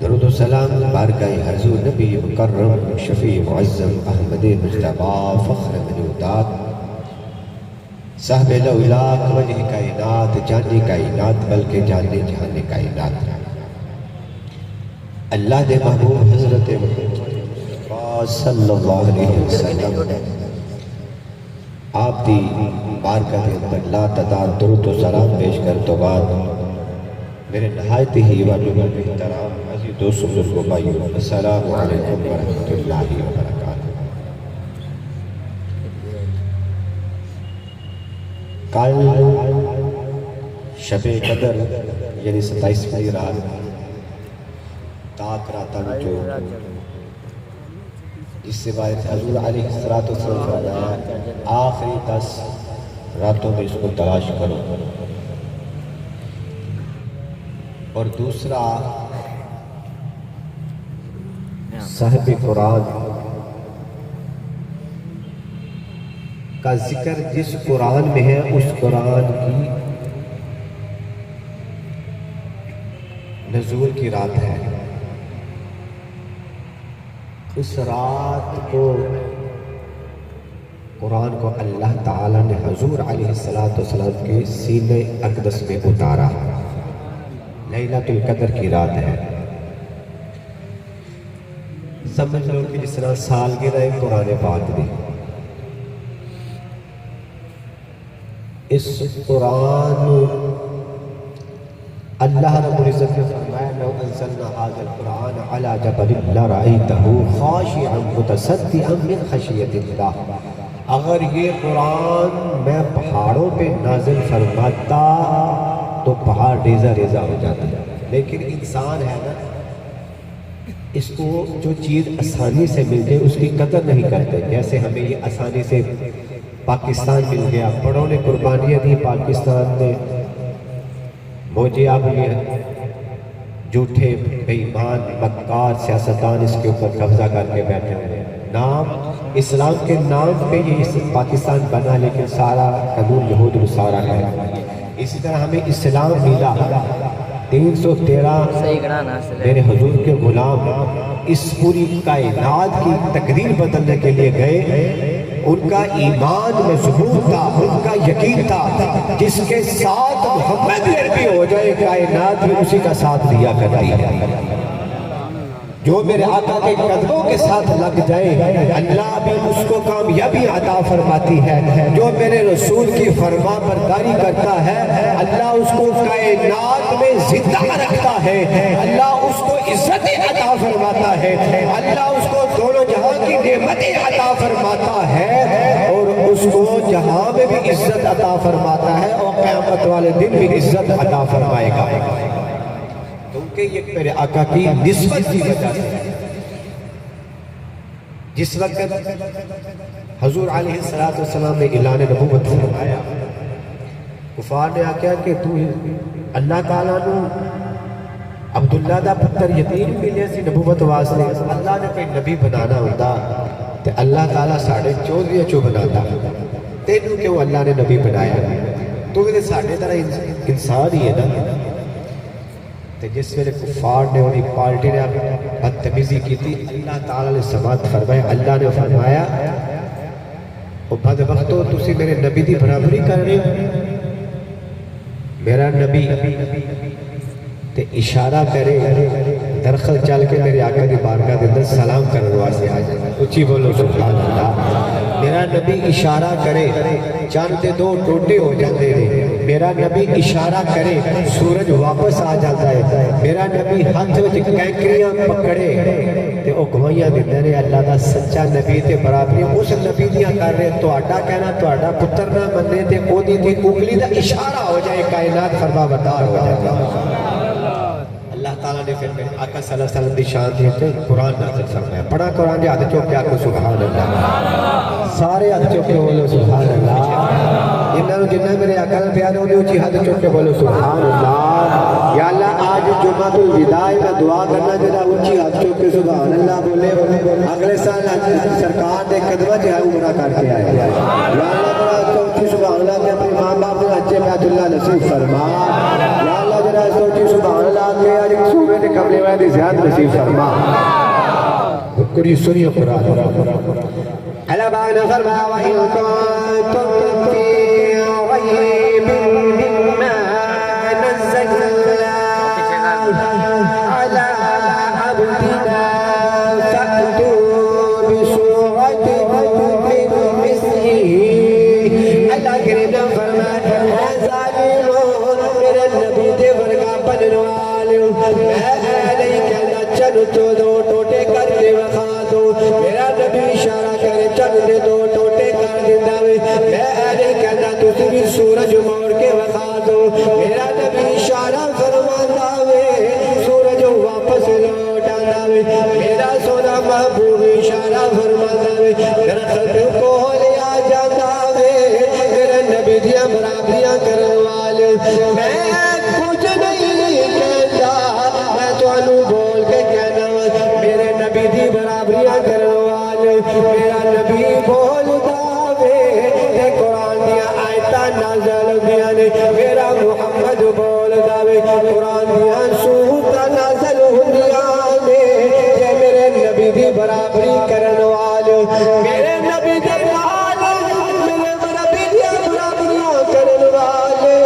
درود و سلام بارگاہ حضور نبی مکرم شفیع معظم احمد مصطفیٰ فخر منودات صاحب لولاک وجہ کائنات جانی کائنات بلکہ جانی جہان کائنات اللہ دے محبوب حضرت محمد صلی اللہ علیہ وسلم آپ دی بارگاہ اندر لا تعداد درود و سلام پیش کر تو بعد میرے نہایت ہی واجب احترام عزیز دوست بزرگوں بھائیوں السلام علیکم ورحمۃ اللہ وبرکاتہ۔ کل شب قدر یعنی 27ویں رات تاک راتاں جو جس سے باعث حضور علیہ السلام فرمایا آخری 10 راتوں میں اس کو تلاش کرو، اور دوسرا صاحب قرآن کا ذکر جس قرآن میں ہے اس قرآن کی نزول کی رات ہے۔ اس رات کو قرآن کو اللہ تعالیٰ نے حضور علیہ السلام کے سینے اقدس میں اتارا، لیلۃ القدر کی رات ہے۔ سمجھ لو کہ جس طرح سالگرہ قرآن پاک دی، اس قرآن اللہ رب العزت نے فرمایا لو انزلنا هذا القرآن على جبل لرأيته خاشعا متصدعا من خشیۃ اللہ، اگر یہ قرآن میں پہاڑوں پہ نازل فرماتا تو پہاڑ ریزہ ریزہ ہو جاتا ہے، لیکن انسان ہے نا، اس کو جو چیز آسانی سے مل جائے اس کی قدر نہیں کرتے۔ جیسے ہمیں یہ آسانی سے پاکستان مل گیا، بڑوں نے قربانیاں دی، پاکستان نے موجے اب یہ جھوٹے بے ایمان مکار سیاستدان اس کے اوپر قبضہ کر کے بیٹھے ہوئے، نام اسلام کے نام پہ یہ پاکستان بنا لیکن سارا قانون یہود نصارہ ہے۔ اسی طرح ہمیں اسلام ملا، 313 میرے حضور کے غلام اس پوری کائنات کی تقریر بدلنے کے لیے گئے، ان کا ایمان مضبوط تھا، ان کا یقین تھا جس کے ساتھ محمد بھی ہو جائے کائنات بھی اسی کا ساتھ دیا کرتی ہے، جو میرے آقا کے قدموں کے ساتھ لگ جائے اللہ بھی اس کو کامیابی عطا فرماتی ہے، جو میرے رسول کی فرما برداری کرتا ہے اللہ اس کو کائنات میں زندہ رکھتا ہے، اللہ اس کو عزت عطا فرماتا ہے، اللہ اس کو دونوں جہاں کی نعمتیں عطا فرماتا ہے، اور اس اس کو جہاں میں بھی عزت عطا فرماتا ہے اور قیامت والے دن بھی عزت عطا فرمائے گا، کیونکہ یہ میرے آقا کی نسبت کی وجہ سے۔ جس وقت حضور علیہ السلام نے اعلان نبوت فرمایا، کفار نے آکھیا کہ تو اللہ تعالیٰ نو عبداللہ دا پتر یتیم ملے سی نبوت واسطے، اللہ نے کوئی نبی بنانا ہوتا تے اللہ تعالیٰ ساڑھے 14 چو بناتا، تینوں کہ وہ اللہ نے نبی بنایا، تو وہ ساڑھے طرح انسان ہی ہے نا۔ تے جس ویلے کفار نے انہی پارٹی نے بدتمیزی کی تھی، اللہ تعالیٰ نے سماعت فرمایا، اللہ نے فرمایا او بدبختو تسی میرے نبی دی برابری کر رہے ہو، میرا نبی تے اشارہ کرے درخل چل کے میرے آقا دی بارگاہ دے اندر سلام کرنے واسطے آ جائے، اچھی بولو سبحان اللہ۔ میرا نبی اشارہ کرے چاند دے 2 ٹوٹے ہو جاتے ہیں، میرا نبی اشارہ کرے سورج واپس آ جاتا ہے، میرا نبی ہاتھ وچ کینکریاں پکڑے تے او گواہیاں دیندے نے اللہ دا سچا نبی تے برابری اس نبی دیاں کر رہے، تہاڈا کہنا تہاڈا پتر نہ مننے تے او دی انگلی دا اشارہ ہو جائے، کائنات فرما بردار ہو جائے۔ اللہ تعالیٰ نے پھر میرے آقا صلی اللہ علیہ وسلم دی شان دیتے قرآن نازل فرمایا، پڑھا قرآن دے ہاتھ چوک کے آقا سبحان اللہ، سارے ہاتھ چوک کے بولو سبحان اللہ، انہوں جنہ میرے آقا نے پیارے انہیں اچھی ہاتھ چوک کے بولو سبحان اللہ۔ یا اللہ آج جمعہ الوداع میں دعا کرنا جنہ اچھی ہاتھ چوک کے سبحان اللہ بولے، اگلے سال سرکار نے قدمہ جہاں عمرہ کر کے آئے، یا اللہ بڑا چوکی سبحان اللہ کے اپنے ماں باپ نے اچھے بیت اللہ نصیب فرما، یا اللہ جنہ سوچی سبحان اللہ کے آج صوبے نے قبلے والے دی زیادہ نصیب فرما۔ کری سنیو قرآن اللہ باغ نے فرمایا وَإِن كُنتُمْ فِي رَيْبٍ مِّمَّا نَزَّلْنَا عَلَىٰ عَبْدِنَا فَأْتُوا بِسُورَةٍ مِّن مِّثْلِهِ۔ اللہ کریم نے فرمایا اے ظالمون میرے نبی دے ورگا بنن والے، میں نہیں کہنا چلو تو 2 ٹوٹے کر کے وکھا دو، میرا نبی اشارہ کرے چل دے 2 ٹوٹے کر دینا، میں نہیں کہنا تسی بھی سورج موڑ کے وکھا دو، میرا نبی اشارہ فرماتا وے سورج واپس لوٹ آنا وے، میرا سونا محبوب اشارہ فرماتا وے درخت کو لیا جاتا وے، میرے نبی دیا برابریاں کرنے والے، میں کچھ نہیں کہتا، میں تو انو بول کے کہنا میرے نبی دی برابریاں کرنے والے، میرا نبی بولتا وے تے قرآن دیا آیتاں نازل ہوندیاں نے، میرا محمد بولتا وے قرآن دیا سورتاں نازل ہوندیاں نے، تے میرے نبی دی برابری کرنے والے، میرے نبی دے نال میرے نبی دی برابریاں کرنے والے،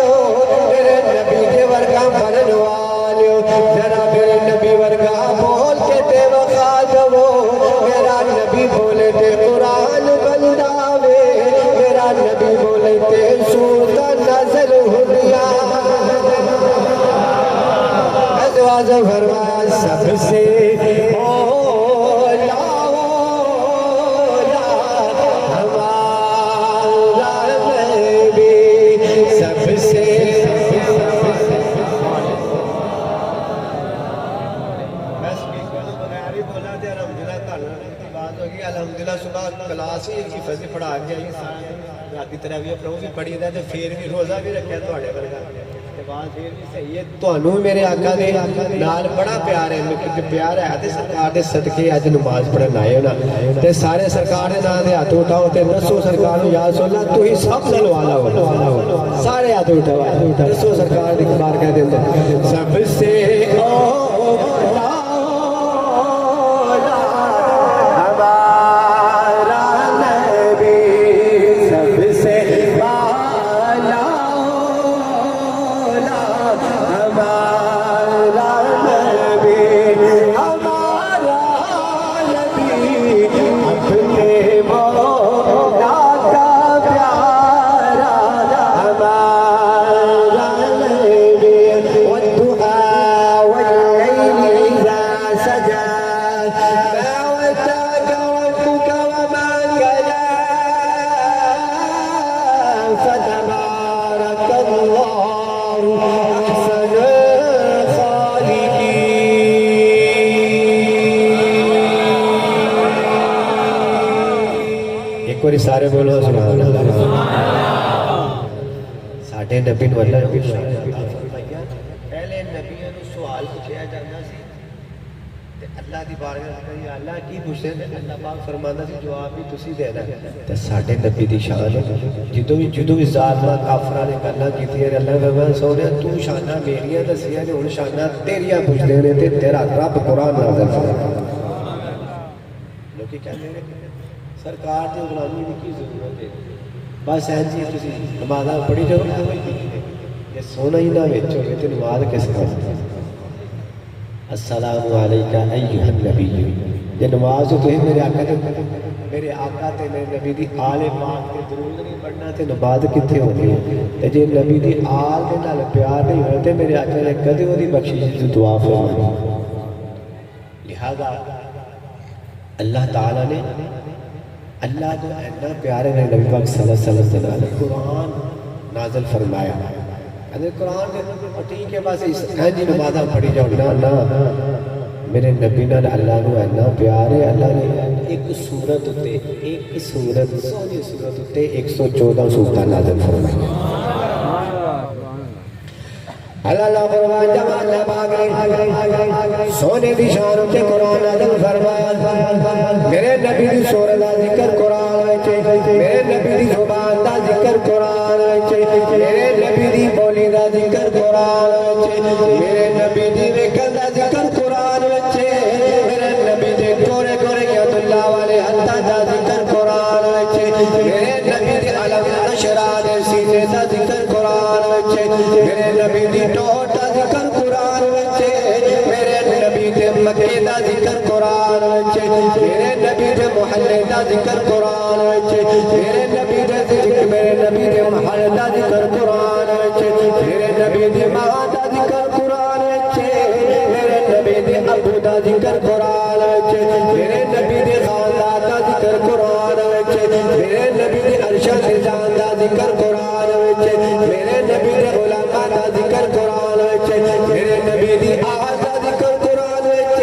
میرے نبی دے ورگا بنن والے، ذرا میرے نبی ورگا بول کے تے وکھا دو، میرا نبی بولے تے قرآن بندا وے، میرا نبی بولے تے سورتاں نازل ہوندیاں، ازواج فرمایا سب سے اولا ہمارا نبی، سب سے الحمدللہ صبح کلاس ہی کی فضل پڑھا کے آئی، رات تراویح پڑھو بھی پڑھی دا تے پھر بھی روزہ بھی رکھیا تواڈے ورگا تے بات پھر بھی صحیح ہے، تانوں میرے آقا دے نال بڑا پیار ہے، مجھے پیار ہے تے سرکار دے صدقے اج نماز پڑھن آئے ہو نا تے سارے سرکار دے نام دے ہاتھ اٹھاؤ تے دسو سرکار نو یا رسول اللہ تو ہی سب نال والا ہو، سارے ہاتھ اٹھاؤ دسو سرکار دی بارگاہ دے اندر سب سے اولا والدعاء سارے بولو سبحان اللہ ساڈے نبی نو اللہ نبی پہلے نبیوں نو سوال پوچھیا جاندا سی تے اللہ دی بارگاہ وچ اللہ کی پوچھدے نے اللہ پاک فرماندا سی جواب بھی تسی دینا تے ساڈے نبی دی شان جدوں بھی ظالماں کافراں نے گلاں کیتیاں اللہ فرمایا سونیا تو شاناں میریاں دسیاں نے ہن شاناں تیریاں پوچھدے نے تے تیرا رب قرآن نازل فرمایا لوکی کہندے نے سرکار تے غلامی دی کی ضرورت ہے بس این جی تسی نمازاں پڑھی جاؤ یہ سونا ہی نہ وچ ہوے تے نماز کس کام السلام علیکہ ایھا النبی یہ نماز تو میرے آقا تے میرے نبی دی آل پاک تے درود نہیں پڑھنا تے نماز کتھے ہونی تے جے نبی دی آل دے نال پیار نہیں ہونا تے میرے آقا نے کدی اودی بخشش دی دعا فرمانی لہذا اللہ تعالیٰ نے اللہ کو اتنا پیارے نے نبی پاک صلی اللہ علیہ وسلم قرآن نازل فرمایا اگر قرآن کے ٹھیک ہے بس جی نمازاں پڑھی جاؤ نا میرے نبی نال اللہ نو اتنا پیار ہے اللہ نے ایک سورت تے سونی سورت تے 114 سورتاں نازل فرمائی اللہ فرمایا جب اللہ پاک نے سونے دی شان تے قرآن نازل فرمایا میرے نبی دی سورت دا ذکر قرآن وچ میرے نبی دی زبان دا ذکر قرآن وچ میرے نبی دی بولی دا ذکر قرآن وچ میرے نبی دی ویکھن دا ذکر قرآن وچ میرے نبی دے گورے گورے ید اللہ والے ہتھاں دا ذکر قرآن وچ میرے نبی دی علم نشرا دے سینے دا ذکر قرآن وچ میرے نبی دی ٹوٹ دا ذکر قرآن وچ میرے نبی دے مکے دا ذکر قرآن وچ میرے نبی دے محلے دا ذکر قرآن وچ میرے نبی دے ذکر میرے نبی دے محلے دا ذکر قرآن وچ میرے نبی دے ماں دا ذکر قرآن وچ میرے نبی دے ابو دا ذکر قرآن وچ میرے نبی دے خاندان دا ذکر قرآن وچ میرے نبی دے ارشد جان دا ذکر قرآن وچ میرے نبی دے علماء دا ذکر قرآن وچ میرے نبی دی آواز دا ذکر قرآن وچ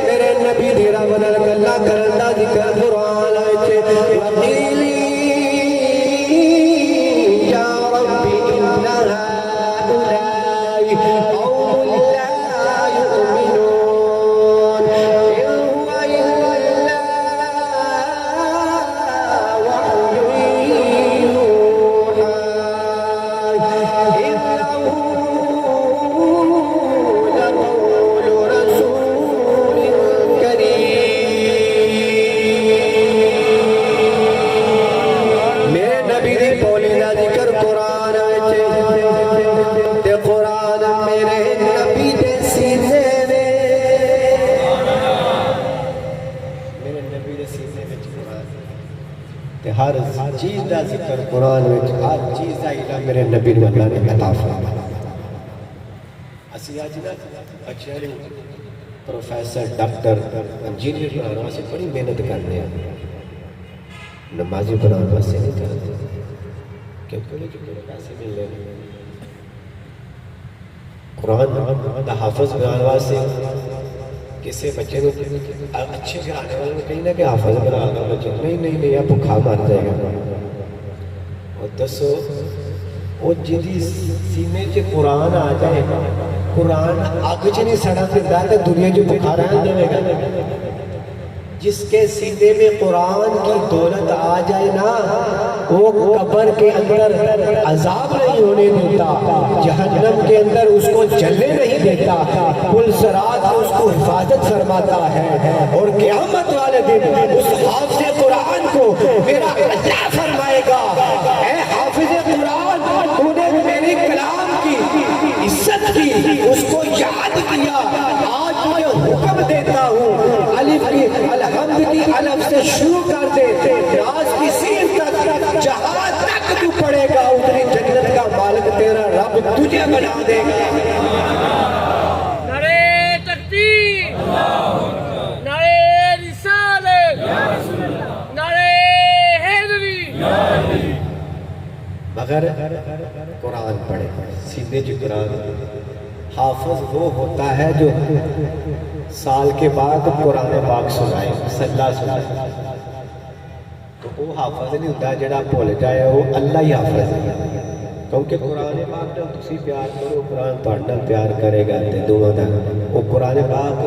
میرے نبی دی رب نال گلاں کرن دا ذکر قرآن وچ وقیلی یا ربی ان ہؤلاء قوم لا یؤمنون ان هو الا وحی یوحی انه لقول رسول کریم میرے نبی دی بولی دا ذکر قرآن وچ تے قرآن میرے نبی دے سینے میرے نبی دے سینے وچ قرآن تے ہر چیز دا ذکر قرآن وچ ہر چیز دا علم میرے نبی نو اللہ نے عطا فرمایا اسی اج نا بچیاں نوں پروفیسر ڈاکٹر انجینئر بنانے واسطے بڑی محنت کرتے ہیں نمازی بنانے واسطے نہیں کرتے کیونکہ انہیں جو پیسے مل رہے ہیں قرآن دا حافظ بنانے واسطے کسی بچے کو اچھے گھرانے والے کہیں نہ کہ حافظ بنا دو بچے نہیں یہ بھوکا مر جائے گا اور دسو وہ جدی سینے چ قرآن آ جائے گا قرآن اگ چ نہیں سڑا دیتا تو دنیا جو بھوکا رہن دے گا جس کے سینے میں قرآن کی دولت آ جائے نا وہ قبر کے اندر عذاب نہیں ہونے دیتا جہنم کے اندر اس کو جلنے نہیں دیتا پل صراط اس کو حفاظت فرماتا ہے اور قیامت والے دن اس حافظ قرآن کو میرا اللہ فرمائے گا اے حافظ قرآن تو نے میرے کلام کی عزت کی اس کو یاد کیا آج میں حکم دیتا ہوں الف کی الحمد کی الف سے شروع کر دے راز کی سین تک جہاں تک تو پڑے گا اتنی جنت کا مالک تیرا رب تجھے بنا دے گا نعرہ تکبیر نعرہ رسالت نعرہ حیدری مگر قرآن پڑھے سینے جو قرآن حافظ وہ ہوتا ہے جو سال کے بعد قرآن پاک سنائے صلی اللہ سنائے تو وہ حافظ نہیں ہوتا جڑا بھول جائے وہ اللہ ہی حافظ ہے کیونکہ قرآن پاک نال تسی پیار کرو قرآن تہاڈے نال پیار کرے گا تے دوواں دا وہ قرآن پاک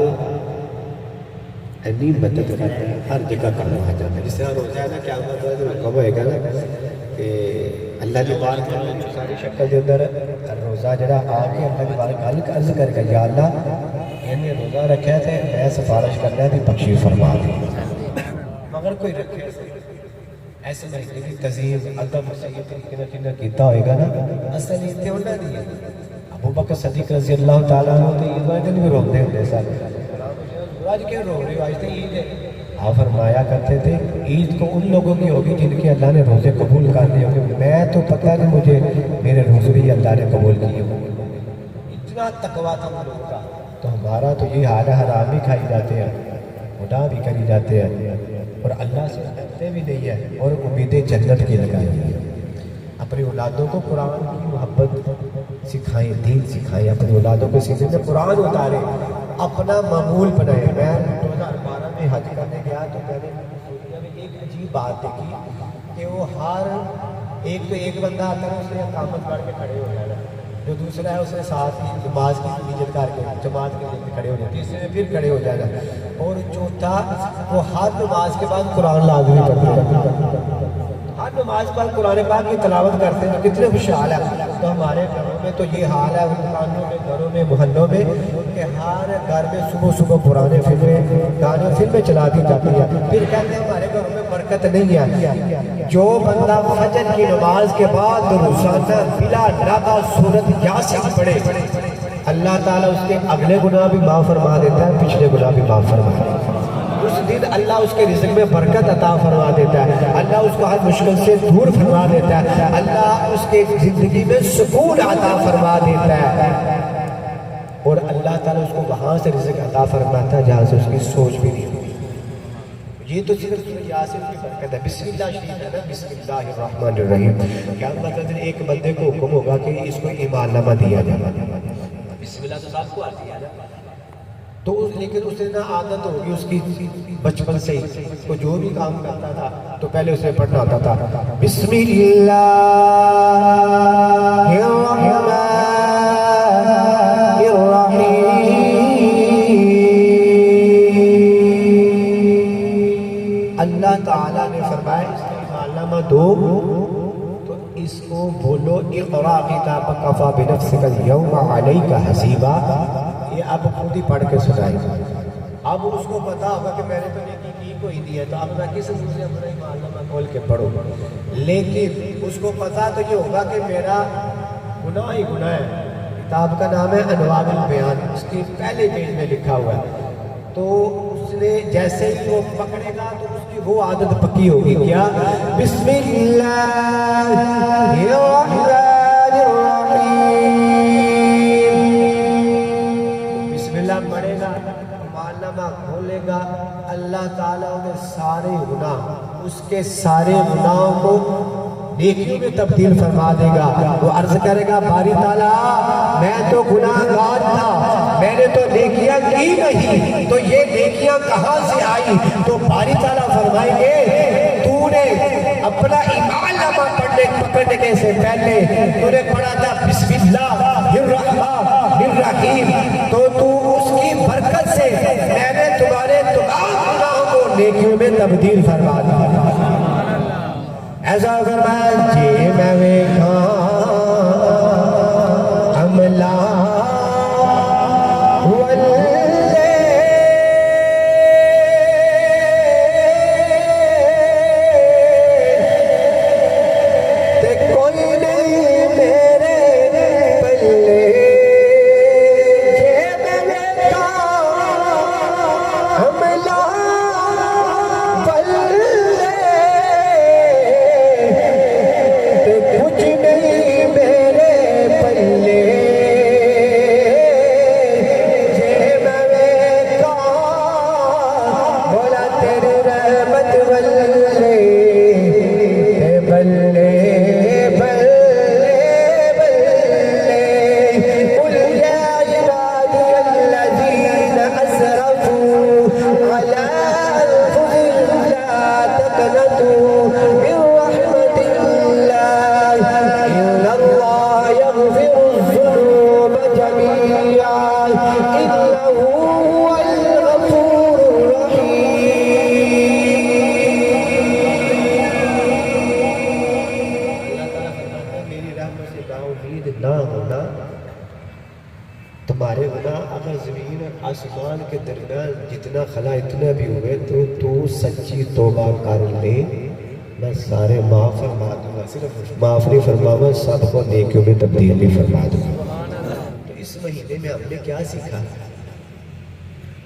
اینی مدد کرتا ہے ہر جگہ کام آ جاتا ہے جس طرح روزہ ہے نا قیامت والے دن حکم ہوئے گا نا کہ اللہ دی بار ساری شکل دے اندر روزہ جڑا آ کے اللہ دی بار گل عرض کر کے یا اللہ انہیں روزہ رکھا تے میں سفارش کرنا ہے کہ بخشش فرما دے مگر کوئی رکھے ایسے مہینے کی تزیم ادب صحیح طریقے نہ کیتا ہوئے گا نا اصل یہ تے انہاں دی ہے ابو بکر صدیق رضی اللہ تعالیٰ عنہ تے عید والے دن بھی روندے ہوندے سن آج کیوں رو رہے ہو آج تو عید ہے آپ فرمایا کرتے تھے عید کو ان لوگوں کی ہوگی جن کے اللہ نے روزے قبول کر دیے ہوگے میں تو پتہ نہیں مجھے میرے روزے بھی اللہ نے قبول کیے ہوگے اتنا تقویٰ تھا ہم لوگوں کا تو ہمارا تو یہ حال ہے حرام بھی کھائی جاتے ہیں گناہ بھی کری جاتے ہیں اور اللہ سے ڈرتے بھی نہیں ہے اور امیدیں جنت کی لگائی ہیں اپنی اولادوں کو قرآن کی محبت سکھائیں دین سکھائیں اپنی اولادوں کو سیکھیں میں قرآن اتارے اپنا معمول بنائے میں 2012 میں حج کرنے گیا تو میں نے سعودیہ میں ایک عجیب بات دیکھی کہ وہ ہر ایک بندہ آتا ہے اس نے اقامت پڑھ کے کھڑے ہو جانا جو دوسرا ہے اس نے ساتھ ہی نماز کی نیت کر کے جماعت کے لیے کھڑے ہو جاتے تیسرے میں پھر کھڑے ہو جانا اور چوتھا وہ ہر نماز کے بعد قرآن لازمی پڑھتے ہیں ہر نماز پر قرآن پاک کی تلاوت کرتے ہیں کتنے خوشحال ہے تو ہمارے گھروں میں تو یہ حال ہے دکانوں میں گھروں میں محلوں میں کہ ہر گھر میں صبح پرانے فلمیں چلا دی جاتی ہیں پھر کہتے ہیں ہمارے گھروں میں برکت نہیں ہے جو بندہ فجر کی نماز کے بعد روزانہ بلا ناغہ سورۃ یاسین پڑھے اللہ تعالیٰ اس کے اگلے گناہ بھی معاف فرما دیتا ہے پچھلے گناہ بھی معاف فرما دیتا ہے اس دن اللہ اس کے رزق میں برکت عطا فرما دیتا ہے اللہ اس کو ہر مشکل سے دور فرما دیتا ہے اللہ اس کے زندگی میں سکون عطا فرما دیتا ہے اور اللہ تعالیٰ اس کو وہاں سے رزق عطا فرماتا ہے جہاں سے اس کی سوچ بھی نہیں ہوئی یہ تو صرف سورہ یاسین کی برکت ہے بسم اللہ شریف ہے نا بسم اللہ الرحمن الرحیم کیا مطلب ایک بندے کو حکم ہوگا کہ اس کو ایمان نامہ دیا جائے بسم اللہ تو سب کو آتی ہے نا تو لیکن اس نے نہ عادت ہوگی اس کی بچپن سے ہی وہ جو بھی کام کرتا تھا تو پہلے اسے پڑھنا ہوتا تھا بسم اللہ الرحمن الرحیم اللہ تعالیٰ نے فرمایا اس کا ایمان نامہ دو تو اس کو بولو اقرا کتابک کفی بنفسک اليوم علیک حسیبا یہ اب خود ہی پڑھ کے سنائے اب اس کو پتا ہوگا کہ میں نے تو نیکی کی کوئی دی ہے تو اب میں کس منہ سے اپنا ایمان نامہ کھول کے پڑھوں لیکن اس کو پتا تو یہ ہوگا کہ میرا گناہ ہی گناہ ہے کتاب کا نام ہے انوار البیان اس کے پہلے پیج میں لکھا ہوا ہے تو اس نے جیسے ہی وہ پکڑے گا تو اس کی وہ عادت پکی ہوگی کیا بسم اللہ الرحمن پڑھے گا ایمان نامہ کھولے گا اللہ تعالیٰ نے سارے گناہ اس کے سارے گناہوں کو نیکیوں میں تبدیل فرما دے گا وہ عرض کرے گا باری تعالیٰ میں تو گناہگار تھا میں نے تو نیکیاں کی نہیں تو یہ نیکیاں کہاں سے آئی تو باری تعالیٰ فرمائیں گے تو نے اپنا ایمان نامہ پکڑنے سے پہلے تو نے پڑھا تھا بسم اللہ الرحمن الرحیم تو اس کی برکت سے میں نے تمہارے تمام گناہوں کو نیکیوں میں تبدیل فرما دیا ایسا فرمایا جی میں ویکھاں عملہ کچھ نہیں زكريا إنه هو الغفور الرحيم. اللہ تعالیٰ فرماتا ہے میری رحمت سے ناامید نہ ہونا. تمہارے گناہ اگر زمین اور آسمان کے درمیان جتنا خلا اتنا بھی ہوئے تو سچی توبہ کر لے، میں سارے معاف فرما دوں گا. صرف معاف نہیں فرماؤں گا، سب کو نیکیوں میں تبدیل بھی فرما دوں گا. تو اس مہینے میں ہم نے کیا سیکھا؟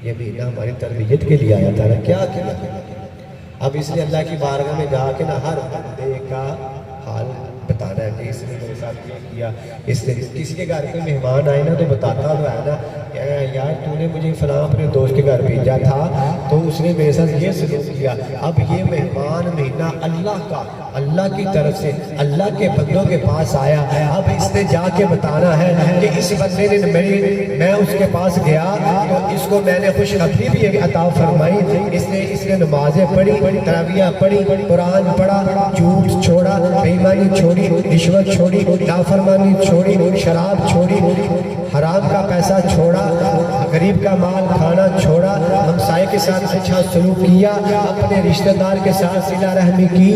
یہ مہینہ ہماری تربیت کے لیے آیا تھا. کیا کیا؟ اب اس لیے اللہ کی بارگاہ میں جا کے نا ہر بندے کا حال بتانا ہے کہ اس نے میرے ساتھ یہ کیا. اس نے کسی کے گھر پہ مہمان آئے نا تو بتاتا تو ہے نا یار تو نے مجھے فلاں اپنے دوست کے گھر بھیجا تھا تو اس نے میرے ساتھ یہ سلوک کیا. اب یہ مہمان مہینہ اللہ کا، اللہ کی طرف سے اللہ کے بندوں کے پاس آیا. اب اس نے جا کے بتانا ہے کہ اس بندے نے میں اس کے پاس گیا تو اس کو میں نے خوشخبری بھی عطا فرمائی. اس نے نمازیں پڑھی، تراویح پڑھی، قرآن پڑھا، جھوٹ چھوڑا، بے ایمانی چھوڑی، رشوت چھوڑی، نافرمانی چھوڑی، شراب چھوڑی، حرام کا پیسہ چھوڑا، غریب کا مال کھانا چھوڑا، ہمسائے کے ساتھ اچھا سلوک کیا، اپنے رشتہ دار کے ساتھ صلہ رحمی کی.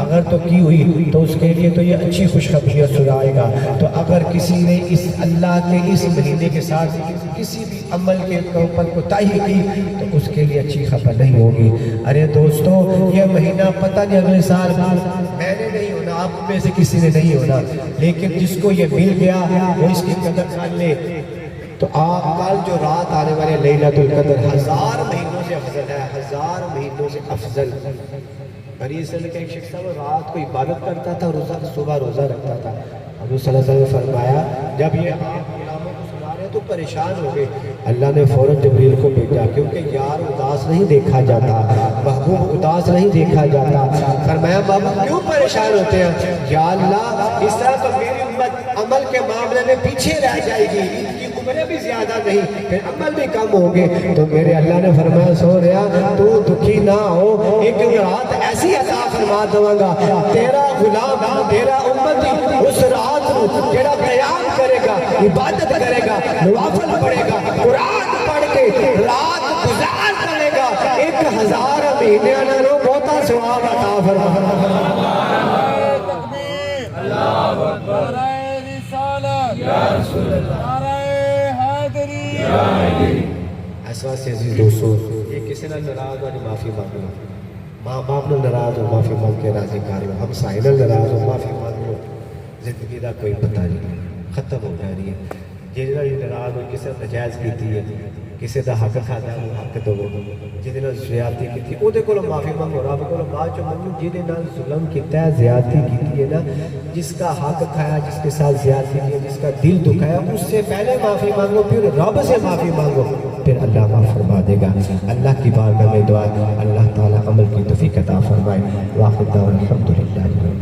اگر تو کی ہوئی تو اس کے لیے تو یہ اچھی خوشخبری سنائے گا. تو اگر کسی نے اس اللہ کے اس مہینے کے ساتھ کسی بھی عمل کے اوپر کوتاہی کی تو اس کے لیے اچھی خبر نہیں ہوگی. ارے دوستو یہ مہینہ پتہ نہیں اگلے سال میں نے نہیں ہونا، آپ میں سے کسی نے نہیں ہونا، لیکن جس کو یہ مل گیا وہ اس کی قدر کر لے. تو آپ کل جو رات آنے والے لیلۃ القدر 1000 مہینوں سے افضل ہے، 1000 مہینوں سے افضل. بنی اسرائیل کا ایک شخص تھا، وہ رات کو عبادت کرتا تھا اور صبح روزہ رکھتا تھا. حضور صلی اللہ علیہ وسلم نے فرمایا جب یہ آپ غلاموں کو سنا رہے تو پریشان ہو گئے. اللہ نے فوراً جبریل کو بھیجا کیونکہ یار اداس نہیں دیکھا جاتا، محبوب اداس نہیں دیکھا جاتا. فرمایا بابا کیوں پریشان ہوتے ہیں؟ یا اللہ اس طرح تو میری امت عمل کے معاملے میں پیچھے رہ جائے گی، ان کی عمریں بھی زیادہ نہیں، پھر عمل بھی کم ہوں گے. تو میرے اللہ نے فرمایا سو رہا تو دکھی نہ ہو، ایک رات ایسی عطا فرما دوں گا تیرا غلام تیرا امتی اس رات کو جڑا قیام کرے گا، عبادت کرے گا، نوافل پڑھے گا، قرآن پڑھ کے رات گزار کرے گا، 1000 مہینے نالوں بہتا ثواب عطا فرما. اللہ اکبر. نعرہ رسالت یا رسول اللہ، نعرہ حیدری یا حیدری. اس واسطے عزیز دوستو یہ کسی نہ ناراض ہو معافی مانگ لو، ماں باپ نے ناراض ہو معافی مانگ کے راضی کر لو، ہم سائنہ ناراض ہو معافی مانگ لو. زندگی کا کوئی پتہ نہیں، ختم ہو جا رہی ہے. جہاں ناراض ہو کسی نے نجائز کی ہے، کسی کا حق کھانا وہ حق دو، جہاں زیادتی کی وہ معافی مانگو، رب کو بعد چ منگو. جہاں ظلم کیتا ہے، زیادتی کی ہے نا، جس کا حق کھایا، جس کے ساتھ زیادتی کی، جس کا دل دکھایا، اس سے پہلے معافی مانگو، پھر رب سے معافی مانگو، پھر اللہ معاف فرما دے گا. اللہ کی بارگاہ میں دعا اللہ تعالی عمل کی توفیق عطا فرمائے. واخر دعوانا الحمدللہ.